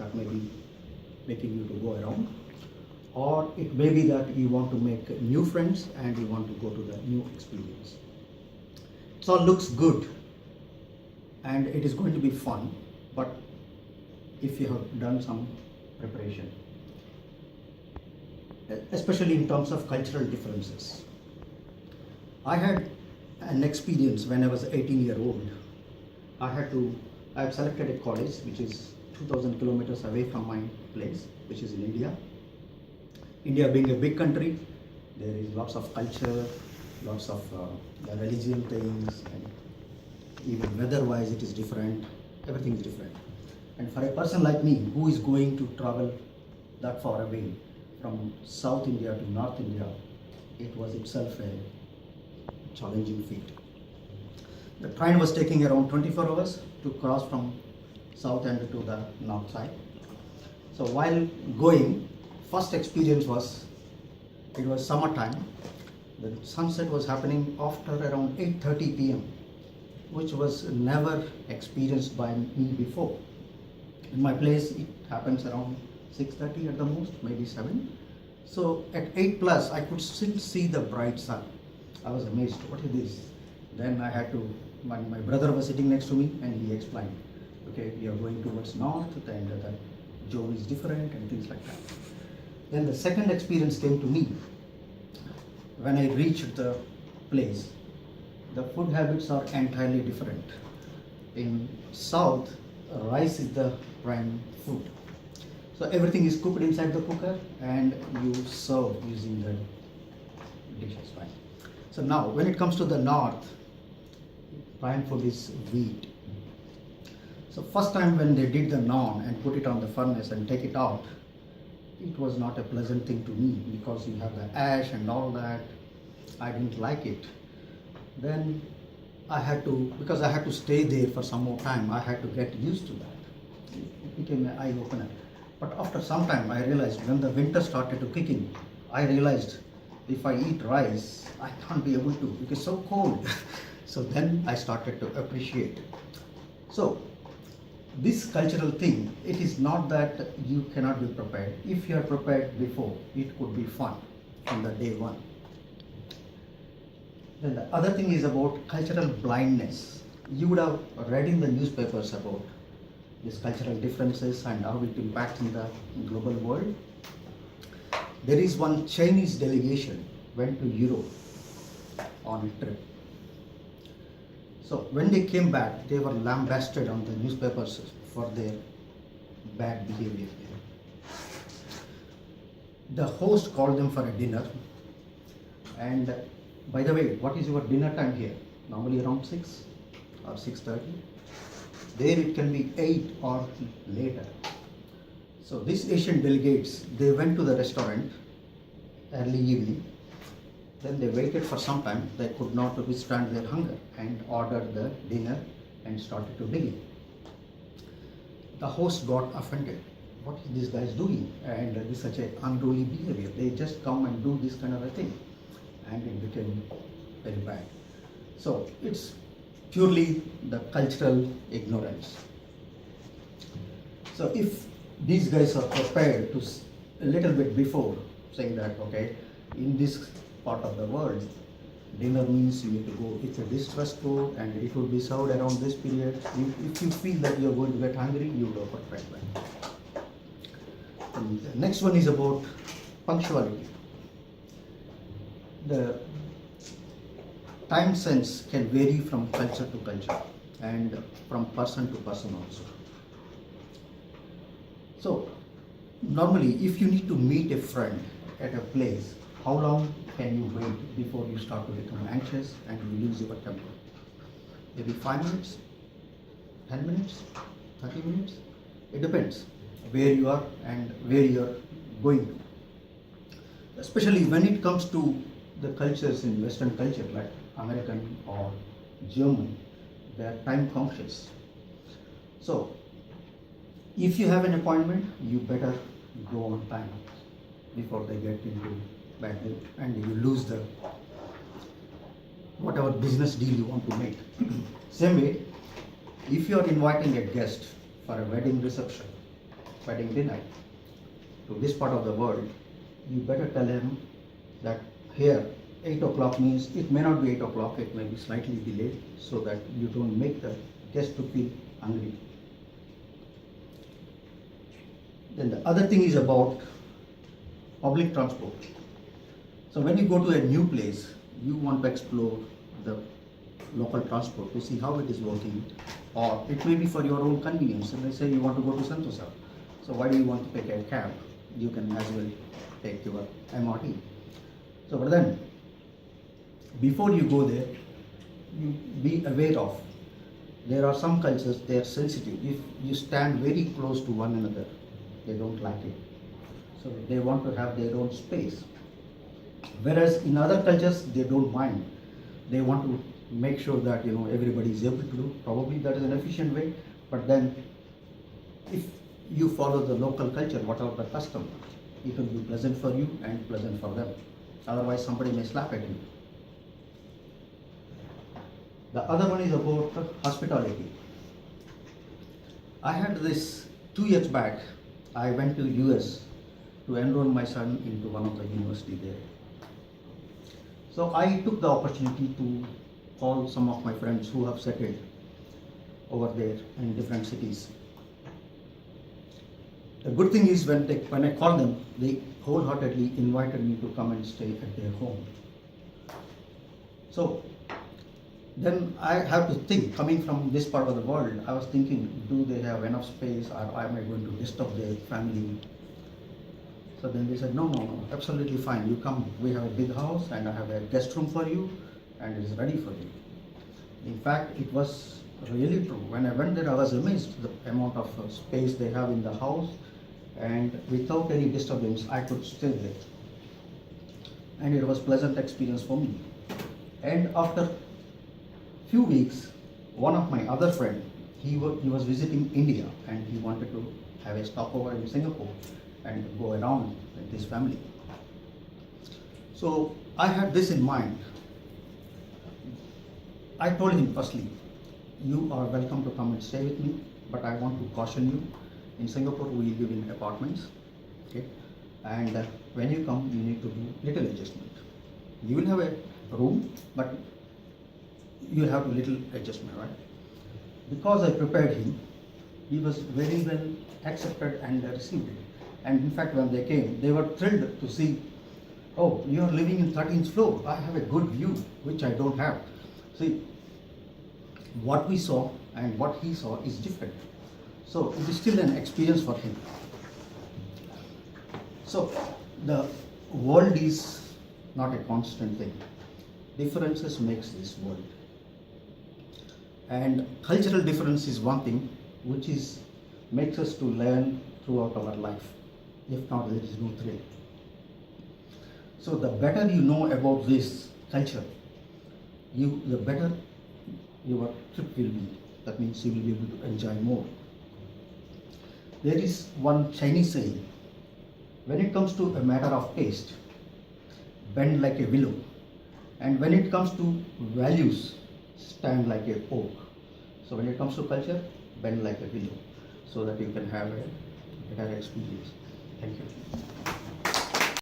that may be making you to go around, or it may be that you want to make new friends and you want to go to the new experience. It all looks good and it is going to be fun, but if you have done some preparation, especially in terms of cultural differences. I had an experience when I was 18-year-old. I had selected a college which is 2000 kilometers away from my place, which is in India. India being a big country, there is lots of culture, lots of the religion things, and even weather-wise it is different. Everything is different. And for a person like me who is going to travel that far away from South India to North India, it was itself a challenging feat. The train was taking around 24 hours to cross from south end to the north side. So while going, first experience was, it was summertime. The sunset was happening after around 8:30 p.m., which was never experienced by me before. In my place, it happens around 6:30 at the most, maybe 7. So at 8 plus, I could still see the bright sun. I was amazed, what is this? Then I had to, my brother was sitting next to me and he explained, okay, we are going towards north and the zone is different and things like that. Then the second experience came to me when I reached the place. The food habits are entirely different. In south, rice is the prime food. So everything is cooked inside the cooker and you serve using the dishes, right? So now when it comes to the north, prime food is wheat. So first time when they did the naan and put it on the furnace and take it out, it was not a pleasant thing to me because you have the ash and all that. I didn't like it. Then because I had to stay there for some more time, I had to get used to that. It became an eye opener. But after some time I realized when the winter started to kick in, I realized if I eat rice, I can't be able to, it is so cold. So then I started to appreciate. So this cultural thing, it is not that you cannot be prepared. If you are prepared before, it could be fun from the day one. Then the other thing is about cultural blindness. You would have read in the newspapers about these cultural differences and how it impacts in the global world. There is one Chinese delegation went to Europe on a trip. So when they came back, they were lambasted on the newspapers for their bad behavior there. The host called them for a dinner, and by the way, what is your dinner time here? Normally around 6 or 6:30. There it can be 8 or later. So these Asian delegates, they went to the restaurant early evening. Then they waited for some time. They could not withstand their hunger and ordered the dinner and started to begin. The host got offended. What is these guys doing? And this is such an unruly behavior. They just come and do this kind of a thing. And it became very bad. So it's purely the cultural ignorance. So if these guys are prepared to a little bit before saying that, okay, in this part of the world, dinner means you need to go, it's a distress code and it will be served around this period. If you feel that you're going to get hungry, you will go for right back. And the next one is about punctuality. The time sense can vary from culture to culture and from person to person also. So normally if you need to meet a friend at a place, how long can you wait before you start to become anxious and you lose your temper? Maybe 5 minutes, 10 minutes, 30 minutes? It depends where you are and where you are going to. Especially when it comes to the cultures in Western culture like American or German, they are time conscious. So if you have an appointment, you better go on time before they get into bad mood and you lose the whatever business deal you want to make. Same way, if you are inviting a guest for a wedding reception, wedding dinner to this part of the world, you better tell him that here 8 o'clock means it may not be 8 o'clock, it may be slightly delayed, so that you don't make the guest to feel hungry. Then the other thing is about public transport. So when you go to a new place, you want to explore the local transport to see how it is working, or it may be for your own convenience. And they say you want to go to Sentosa, so why do you want to take a cab? You can as well take your MRT. So but then, before you go there, you be aware of, there are some cultures, they are sensitive. If you stand very close to one another, they don't like it. So they want to have their own space. Whereas in other cultures, they don't mind. They want to make sure that everybody is able to do. Probably that is an efficient way. But then, if you follow the local culture, whatever the custom, it will be pleasant for you and pleasant for them. Otherwise, somebody may slap at you. The other one is about hospitality. I had this 2 years back. I went to US to enroll my son into one of the university there. So I took the opportunity to call some of my friends who have settled over there in different cities. The good thing is when I called them, they wholeheartedly invited me to come and stay at their home. So then I have to think, coming from this part of the world, I was thinking, do they have enough space, or am I going to disturb their family? So then they said, no, absolutely fine. You come, we have a big house and I have a guest room for you and it is ready for you. In fact, it was really true. When I went there, I was amazed the amount of space they have in the house, and without any disturbance, I could stay there. And it was a pleasant experience for me. And after few weeks, one of my other friend, he was visiting India and he wanted to have a stopover in Singapore and go around with his family. So I had this in mind. I told him firstly, you are welcome to come and stay with me, but I want to caution you, in Singapore we live in apartments, okay? And when you come, you need to do little adjustment. You will have a room, but you will have a little adjustment, right? Because I prepared him, he was very well accepted and received it. And in fact, when they came, they were thrilled to see, oh, you are living in 13th floor. I have a good view, which I don't have. See, what we saw and what he saw is different. So it is still an experience for him. So the world is not a constant thing. Differences makes this world. And cultural difference is one thing which makes us to learn throughout our life. If not, there is no thrill. So the better you know about this culture, the better your trip will be. That means you will be able to enjoy more. There is one Chinese saying, when it comes to a matter of taste, bend like a willow. And when it comes to values, stand like a oak. So when it comes to culture, bend like a willow, so that you can have a better experience. Thank you.